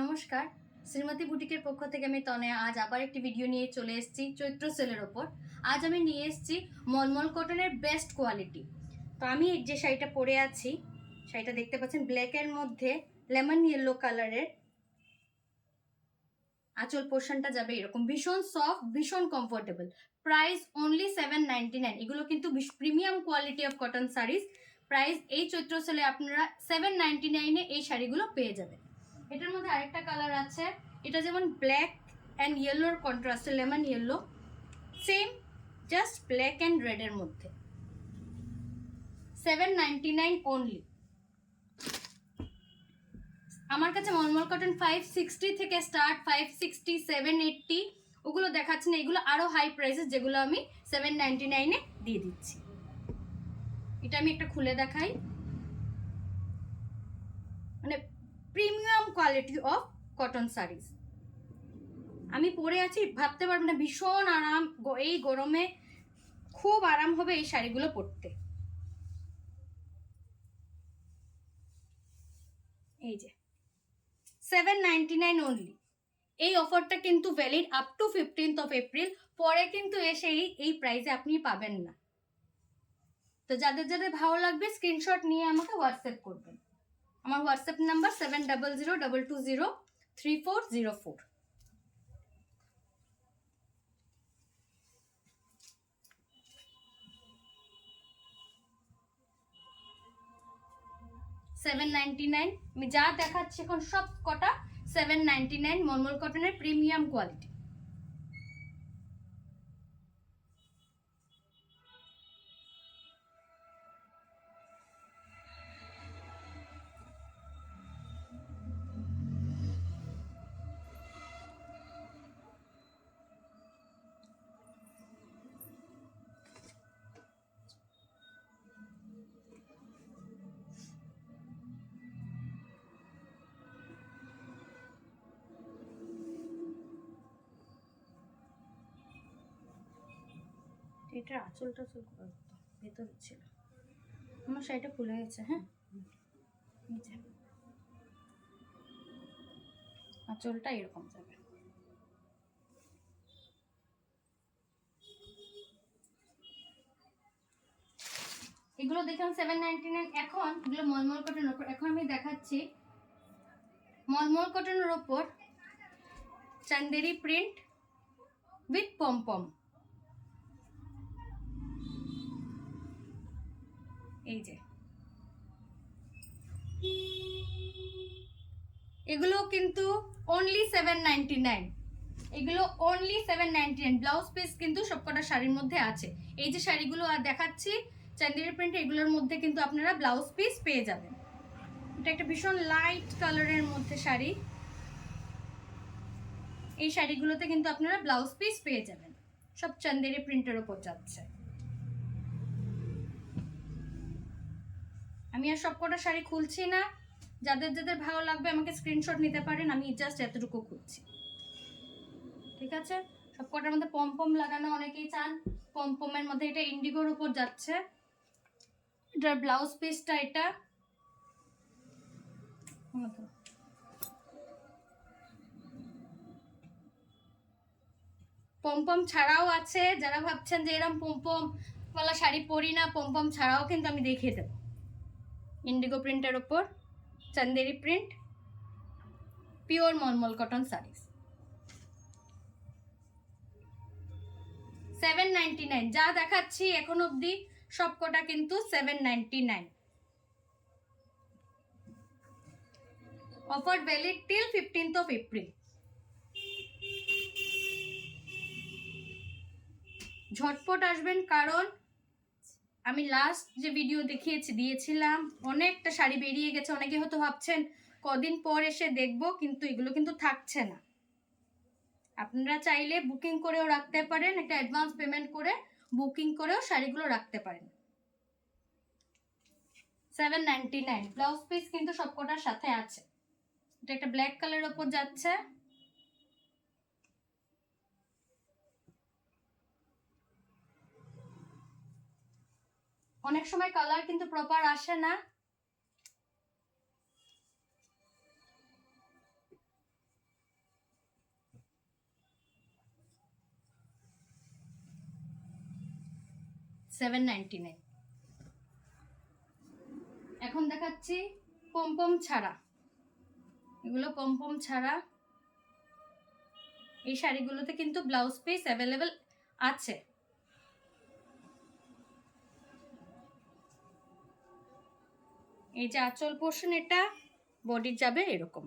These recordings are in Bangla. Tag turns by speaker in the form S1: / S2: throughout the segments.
S1: নমস্কার, শ্রীমতী বুটিকের পক্ষ থেকে আমি তনয়া আজ আবার একটি ভিডিও নিয়ে চলে এসেছি চৈত্র সেলের ওপর। আজ আমি নিয়ে এসেছি মলমল কটনের বেস্ট কোয়ালিটি। তো আমি যে শাড়িটা পরে আছি, শাড়িটা দেখতে পাচ্ছেন ব্ল্যাকের মধ্যে লেমন ইয়েলো কালারের। আঁচল পোর্শনটা যাবে এরকম, ভীষণ সফট, ভীষণ কমফোর্টেবল। Price only 799। এগুলো কিন্তু premium quality of cotton saris. Price এই চৈত্র সেলে আপনারা 799-এ এই শাড়িগুলো পেয়ে যাবেন। এটার মধ্যে আরেকটা কালার আছে, এটা যেমন ব্ল্যাক অ্যান্ড ইয়েলোর কন্ট্রাস্টে, lemon yellow, same just black and রেডের মধ্যে। 799 অনলি। আমার কাছে মলমল কটন 560 থেকে স্টার্ট, 560, 780 ওগুলো দেখাচ্ছি না, এগুলো আরো হাই প্রাইসেস, যেগুলো আমি 799-এ দিয়ে দিচ্ছি। এটা আমি একটা খুলে দেখাই, মানে premium quality of cotton saris. আমি পরে আছি, ভাবতে পারবেন না, ভীষণ আরাম। এই গরমে খুব আরাম হবে এই শাড়িগুলো পরতে। এই যে 799 অনলি। এই অফারটা কিন্তু valid up to 15th of April. পরে কিন্তু এসে এই প্রাইসে আপনি পাবেন না। তো যাদের যাদের ভালো লাগবে স্ক্রিনশট নিয়ে আমাকে হোয়াটসঅ্যাপ করবেন। আমার হোয়াটসঅ্যাপ নাম্বার 7002203404। 799। আমি যা দেখাচ্ছি এখন সব কটা 799 মলমল কটনের প্রিমিয়াম কোয়ালিটি। এটার আঁচলটা ভেতর ছিল, আমার শাড়িটা খুলে গেছে। হ্যাঁ, আঁচলটা এরকম যাবে। এগুলো দেখলাম 799। এখন এগুলো মলমল কটনের ওপর। এখন আমি দেখাচ্ছি মলমল কটনের ওপর চান্দেরি প্রিন্ট উইথ পমপম। এই যে এগুলো কিন্তু অনলি 799। এগুলো অনলি 799। ব্লাউজ পিস কিন্তু সবকটা শাড়ির মধ্যে আছে। এই যে শাড়িগুলো আর দেখাচ্ছি চান্দেরি প্রিন্ট, এগুলোর মধ্যে কিন্তু আপনারা ব্লাউজ পিস পেয়ে যাবেন। এটা একটা ভীষণ লাইট কালারের মধ্যে শাড়ি। এই শাড়িগুলোতে কিন্তু আপনারা ব্লাউজ পিস পেয়ে যাবেন, সব চান্দেরি প্রিন্টের ওপর যাচ্ছে। আমি আর সবকটা শাড়ি খুলছি না, যাদের যাদের ভালো লাগবে আমাকে স্ক্রিনশট নিতে পারেন, আমি জাস্ট এতটুকু খুলছি। ঠিক আছে, সবকটার মধ্যে পমপম লাগানো অনেকেই চান। পমপমের মধ্যে এটা ইন্ডিগোর উপর যাচ্ছে। এটার ব্লাউজ পিসটা এটা পমপম ছাড়াও আছে। যারা ভাবছেন যে এরকম পমপম ওয়ালা শাড়ি পরি না, পমপম ছাড়াও কিন্তু আমি দেখিয়ে দেবো। ইন্ডিগো প্রিন্টের ওপর Chanderi print, pure mulmul cotton saris. 799। যা দেখাচ্ছি এখন অবধি সবকটা কিন্তু 799। Offer valid till 15th of April. ঝটপট আসবেন, কারণ আমি লাস্ট যে ভিডিও দিয়েছিলাম অনেকটা শাড়ি বেরিয়ে গেছে। অনেকে হয়তো ভাবছেন কদিন পর এসে দেখবো, কিন্তু এগুলো কিন্তু থাকছে না। আপনারা চাইলে বুকিং করেও রাখতে পারেন, একটা অ্যাডভান্স পেমেন্ট করে বুকিং করেও শাড়িগুলো রাখতে পারেন। 799। ব্লাউজ পিস কিন্তু সবকটার সাথে আছে। এটা একটা ব্ল্যাক কালারের ওপর যাচ্ছে। অনেক সময় কালার কিন্তু প্রপার আসে না। 799। এখন দেখাচ্ছি পমপম ছাড়া, এগুলো পমপম ছাড়া। এই শাড়িগুলোতে কিন্তু ব্লাউজ পিস অ্যাভেলেবেল আছে। এই যে আঁচল পোর্শন, এটা বডি যাবে এরকম,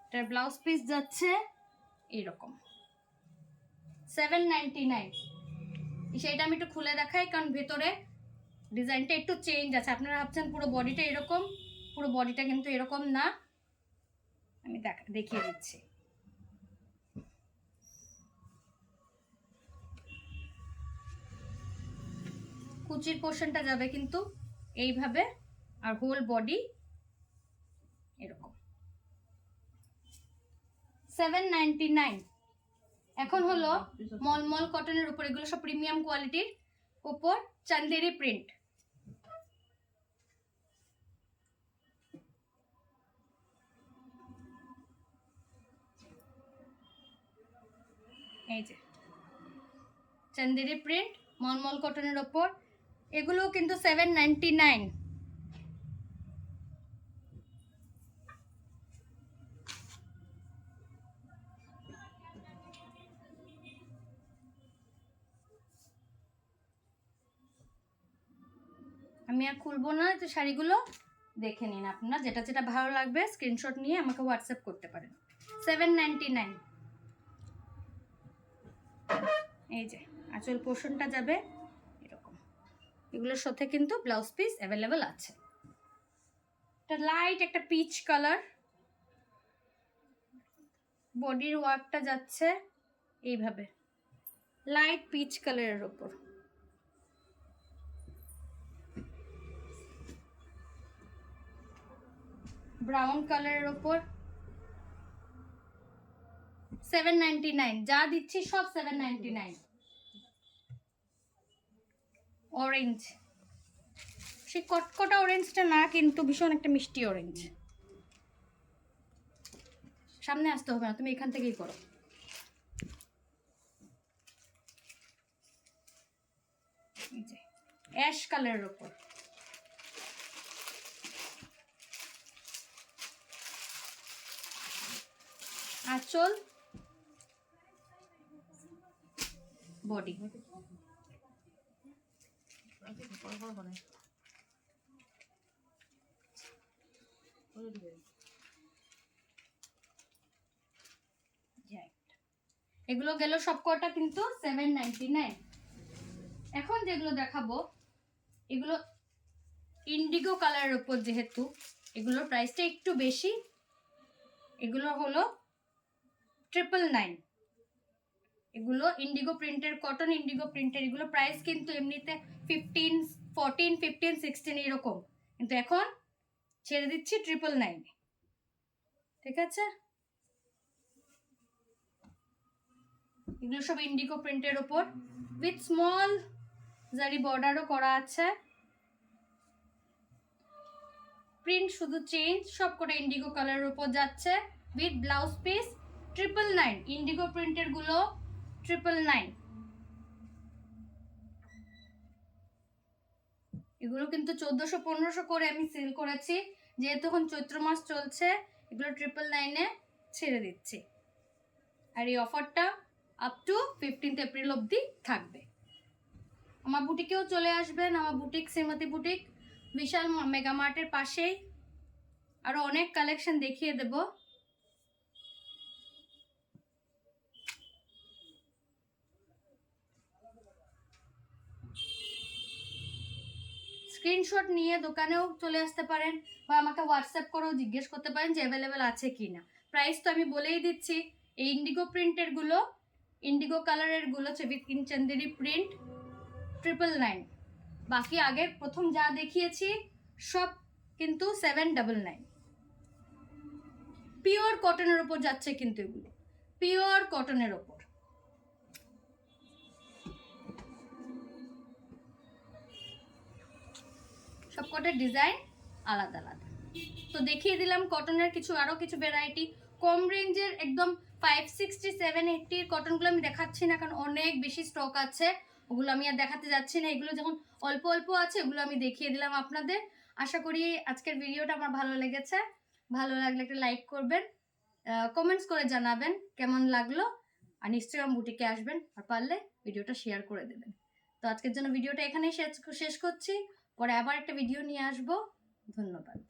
S1: এটার ব্লাউজ পিস যাচ্ছে এরকম 799। সেইটা আমি একটু খুলে দেখাই, কারণ ভেতরে ডিজাইনটা একটু চেঞ্জ আছে। আপনারা ভাবছেন পুরো বডিটা এরকম, পুরো বডিটা কিন্তু এরকম না। আমি দেখিয়ে দিচ্ছি। কুচির পোর্শনটা যাবে কিন্তু এইভাবে, আর হোল বডি এরকম 799। এখন হলো মলমল কটনের উপর, এগুলো সব প্রিমিয়াম কোয়ালিটির উপর চান্দেরি প্রিন্ট। এই যে চান্দেরি প্রিন্ট মলমল কটনের উপর, এগুলো কিন্তু 799। আমি আর খুলবো না, তো শাড়িগুলো দেখে নিন আপনারা, যেটা যেটা ভালো লাগবে স্ক্রিনশট নিয়ে আমাকে হোয়াটসঅ্যাপ করতে পারেন। 799। এই যে আঁচল পোর্শনটা যাবে এরকম, এগুলোর সাথে কিন্তু ব্লাউজ পিস অ্যাভেলেবেল আছে। এটা লাইট একটা পিচ কালার, বডির ওয়ার্কটা যাচ্ছে এইভাবে লাইট পিচ কালারের উপর। ব্রাউন কালারের উপর 799। যা দিচ্ছি সব 799। অরেঞ্জ, সেই কটকটা অরেঞ্জটা না, কিন্তু ভীষণ একটা মিষ্টি অরেঞ্জ। সামনে আসতে হবে না, তুমি এখান থেকেই করো। অ্যাশ কালারের উপর আঁচল, বডি। এগুলো গেল সবকটা কিন্তু 799। এখন যেগুলো দেখাবো এগুলো ইন্ডিগো কালারের উপর, যেহেতু এগুলোর প্রাইসটা একটু বেশি। এগুলো হলো 999। এগুলো ইন্ডিগো প্রিন্টের, কটন ইন্ডিগো প্রিন্টের। এগুলো প্রাইস কিন্তু এমনিতে 15, 14, 15, 16 এরকম, কিন্তু এখন ছেড়ে দিচ্ছি 999। ঠিক আছে, এগুলো সব ইন্ডিগো প্রিন্টের উপর উইথ স্মল জারি বর্ডারও করা আছে। প্রিন্ট শুধু চেঞ্জ, সবকটা ইন্ডিগো কালারের উপর যাচ্ছে উইথ ব্লাউজ পিস 999। ইন্ডিগো প্রিন্টের গুলো 999। এগুলো কিন্তু 1400-1500 করে আমি সেল করেছি, যেহেতু এখন চৈত্র মাস চলছে। এগুলো 999-এ ছেড়ে দিচ্ছি, আর এই অফারটা আপ টু 15 এপ্রিল অবধি থাকবে। আমার বুটিকেও চলে আসবেন, আমার বুটিক শ্রীমতী বুটিক বিশাল মেগা মার্টের পাশেই। আরো অনেক কালেকশন দেখিয়ে দেব। স্ক্রিনশট নিয়ে দোকানেও চলে আসতে পারেন, বা আমাকে হোয়াটসঅ্যাপ করেও জিজ্ঞেস করতে পারেন যে অ্যাভেলেবেল আছে কিনা। প্রাইস তো আমি বলেই দিচ্ছি। এই ইন্ডিগো প্রিন্টের গুলো, ইন্ডিগো কালারের গুলো উইথ চান্দেরি প্রিন্ট 999। বাকি আগের প্রথম যা দেখিয়েছি সব কিন্তু 799। পিওর কটনের উপর যাচ্ছে কিন্তু এগুলো পিওর কটনের উপর। সবকটা ডিজাইন আলাদা আলাদা। তো দেখিয়ে দিলাম কটনের কিছু, আরো কিছু ভ্যারাইটি। কম রেঞ্জের একদম 56780 কটনগুলো আমি দেখাচ্ছি না, কারণ অনেক বেশি স্টক আছে, ওগুলো আমি আর দেখাতে যাচ্ছি না। এগুলো যখন অল্প অল্প আছে ওগুলো আমি দেখিয়ে দিলাম আপনাদের। আশা করি আজকের ভিডিওটা আমার ভালো লেগেছে। ভালো লাগলে একটা লাইক করবেন, কমেন্টস করে জানাবেন কেমন লাগলো, আর নিশ্চয়ই আমার বুটিকে আসবেন, আর পারলে ভিডিওটা শেয়ার করে দেবেন। তো আজকের জন্য ভিডিওটা এখানেই শেষ করছি, পরে আবার একটা ভিডিও নিয়ে আসবো। ধন্যবাদ।